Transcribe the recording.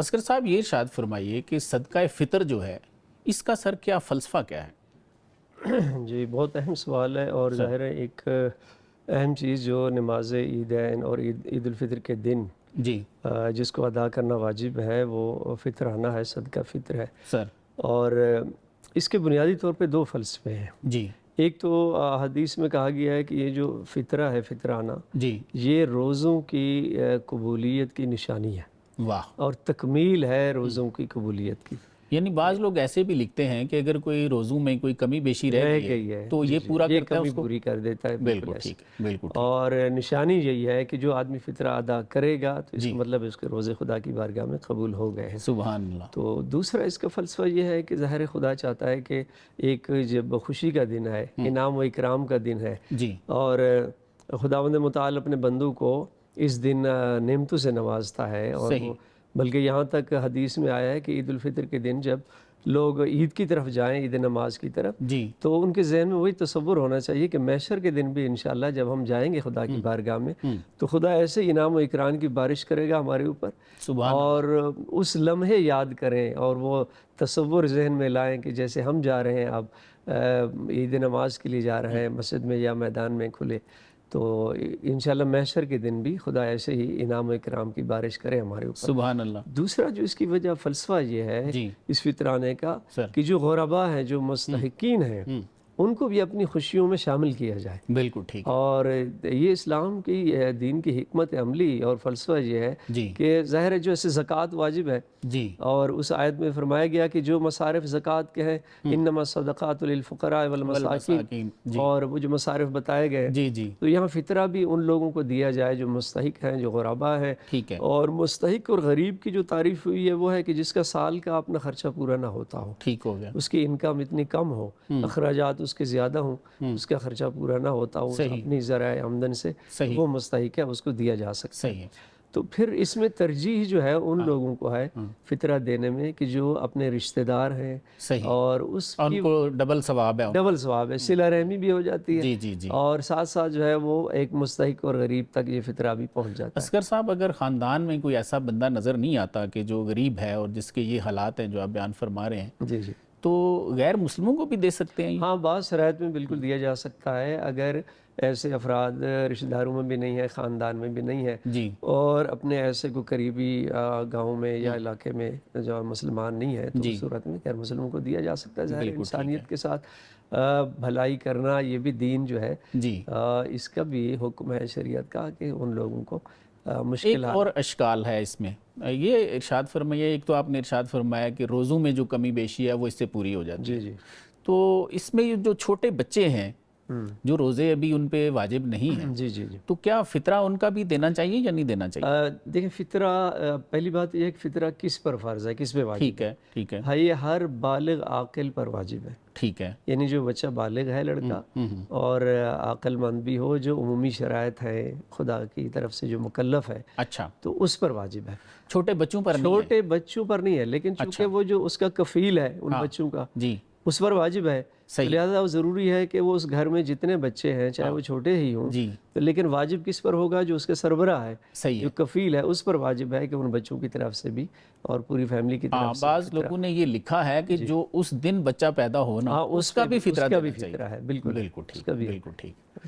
اصغر صاحب یہ ارشاد فرمائیے کہ صدقہ فطر جو ہے اس کا سر کیا فلسفہ کیا ہے؟ جی بہت اہم سوال ہے، اور ظاہر ہے ایک اہم چیز جو نماز عیدین اور عید الفطر کے دن جی جس کو ادا کرنا واجب ہے وہ فطرانہ ہے، صدقہ فطر ہے۔ سر اور اس کے بنیادی طور پہ دو فلسفے ہیں۔ جی ایک تو حدیث میں کہا گیا ہے کہ یہ جو فطرہ ہے، فطرانہ، جی یہ روزوں کی قبولیت کی نشانی ہے واہ، اور تکمیل ہے روزوں کی قبولیت کی۔ یعنی بعض لوگ ایسے بھی لکھتے ہیں کہ اگر کوئی روزوں میں کوئی کمی بیشی رہ گئی ہے تو جی یہ جی، پورا یہ کرتا ہے کمی اس کو؟ پوری کر دیتا ہے، بالکل ایسے۔ ٹھیک ہے، بالکل ٹھیک، اور نشانی یہی ہے کہ جو آدمی فطرہ ادا کرے گا تو اس جی کا مطلب اس کے روزے خدا کی بارگاہ میں قبول ہو گئے ہیں۔ سبحان اللہ۔ تو دوسرا اس کا فلسفہ یہ ہے کہ ظاہر خدا چاہتا ہے کہ ایک جب خوشی کا دن ہے، انعام و اکرام کا دن ہے، جی اور خداوند متعال اپنے بندوں کو اس دن نعمتوں سے نوازتا ہے، اور صحیح، وہ بلکہ یہاں تک حدیث میں آیا ہے کہ عید الفطر کے دن جب لوگ عید کی طرف جائیں، عید نماز کی طرف، جی تو ان کے ذہن میں وہی تصور ہونا چاہیے کہ محشر کے دن بھی انشاءاللہ جب ہم جائیں گے خدا کی بارگاہ میں تو خدا ایسے انعام و اکرام کی بارش کرے گا ہمارے اوپر، سبحان اور اس لمحے یاد کریں اور وہ تصور ذہن میں لائیں کہ جیسے ہم جا رہے ہیں اب عید نماز کے لیے جا رہے ہیں مسجد میں یا میدان میں کھلے، تو انشاءاللہ محشر کے دن بھی خدا ایسے ہی انعام و اکرام کی بارش کرے ہمارے اوپر۔ سبحان اللہ۔ دوسرا جو اس کی وجہ فلسفہ یہ ہے جی اس فطرانے کا سر، کہ جو غربا ہیں، جو مستحقین ہیں، ان کو بھی اپنی خوشیوں میں شامل کیا جائے۔ بالکل ٹھیک ہے، اور یہ اسلام کی دین کی حکمت عملی اور فلسفہ یہ ہے جی کہ ظاہر ہے جو ایسے زکوٰۃ واجب ہے، جی اور اس آیت میں فرمایا گیا کہ جو مصارف زکوٰۃ کے ہیں انما الصدقات للفقراء والمساکین، والمساکین، جی اور وہ جو مصارف بتائے گئے جی جی تو یہاں فطرہ بھی ان لوگوں کو دیا جائے جو مستحق ہیں، جو غربا ہیں۔ ٹھیک ہے، اور مستحق اور غریب کی جو تعریف ہوئی ہے وہ ہے کہ جس کا سال کا اپنا خرچہ پورا نہ ہوتا ہو، ٹھیک ہو گیا، اس کی انکم اتنی کم ہو، اخراجات اس کے زیادہ ہوں، اس کا خرچہ پورا نہ ہوتا ہو صحیح، اپنی ذرائع آمدن سے، صحیح، وہ مستحق ہے، اس کو دیا جا سکتا ہے۔ صحیح ہے، تو پھر اس میں ترجیح جو ہے ان لوگوں کو ہے فطرہ دینے میں کہ جو اپنے رشتہ دار ہیں، صحیح، اور اس اور کی ان کو ڈبل ثواب ہے، ڈبل ثواب ہے، صلہ رحمی بھی ہو جاتی ہے، جی جی جی۔ اور ساتھ ساتھ جو ہے وہ ایک مستحق اور غریب تک یہ فطرہ بھی پہنچ جاتا ہے۔ اصغر صاحب، اگر خاندان میں کوئی ایسا بندہ نظر نہیں آتا کہ جو غریب ہے اور جس کے یہ حالات ہیں جو آپ بیان فرما رہے ہیں، جی جی، تو غیر مسلموں کو بھی دے سکتے ہیں یہ؟ ہاں بعض شرائط میں بالکل دیا جا سکتا ہے، اگر ایسے افراد رشتہ داروں میں بھی نہیں ہے، خاندان میں بھی نہیں ہے، جی اور اپنے ایسے کو قریبی گاؤں میں یا علاقے میں جو مسلمان نہیں ہے تو جی اس صورت میں غیر مسلموں کو دیا جا سکتا ہے۔ ظاہر بالکل ٹھیک انسانیت کے ساتھ بھلائی کرنا یہ بھی دین جو ہے جی۔ اس کا بھی حکم ہے شریعت کا کہ ان لوگوں کو ایک مشکلات۔ اور اشکال ہے اس میں، یہ ارشاد فرمایا، ایک تو آپ نے ارشاد فرمایا کہ روزوں میں جو کمی بیشی ہے وہ اس سے پوری ہو جاتی ہے، جی جی، تو اس میں جو چھوٹے بچے ہیں جو روزے ابھی ان پہ واجب نہیں ہیں، جی جی جی، تو کیا فطرہ ان کا بھی دینا چاہیے یا نہیں دینا چاہیے؟ دیکھیں فطرہ، پہلی بات یہ ہے کہ فطرہ کس پر فرض ہے، کس پہ واجب ٹھیک ہے ٹھیک ہے ہے؟ یہ ہر بالغ عاقل پر واجب ہے، ٹھیک ہے، یعنی جو بچہ بالغ ہے لڑکا اور عقل مند بھی ہو، جو عمومی شرائط ہے خدا کی طرف سے جو مکلف ہے اچھا، تو اس پر واجب ہے۔ چھوٹے بچوں پر نہیں ہے؟ چھوٹے بچوں پر نہیں ہے، لیکن چونکہ وہ جو اس کا کفیل ہے ان بچوں کا، جی اس پر واجب ہے، صحیح، لہذا وہ ضروری ہے کہ وہ اس گھر میں جتنے بچے ہیں چاہے وہ چھوٹے ہی ہوں، جی لیکن واجب کس پر ہوگا؟ جو اس کے سربراہ ہے، صحیح ہے۔ جو کفیل ہے، اس پر واجب ہے کہ ان بچوں کی طرف سے بھی اور پوری فیملی کی طرف سے۔ بعض لوگوں نے یہ لکھا ہے کہ جو اس دن بچہ پیدا ہونا اس کا بھی فطرہ اس کا بھی دینا چاہیے۔ فطرہ ہے، بالکل بالکل اس ٹھیک، کا بھی ہے۔ بالکل ٹھیک۔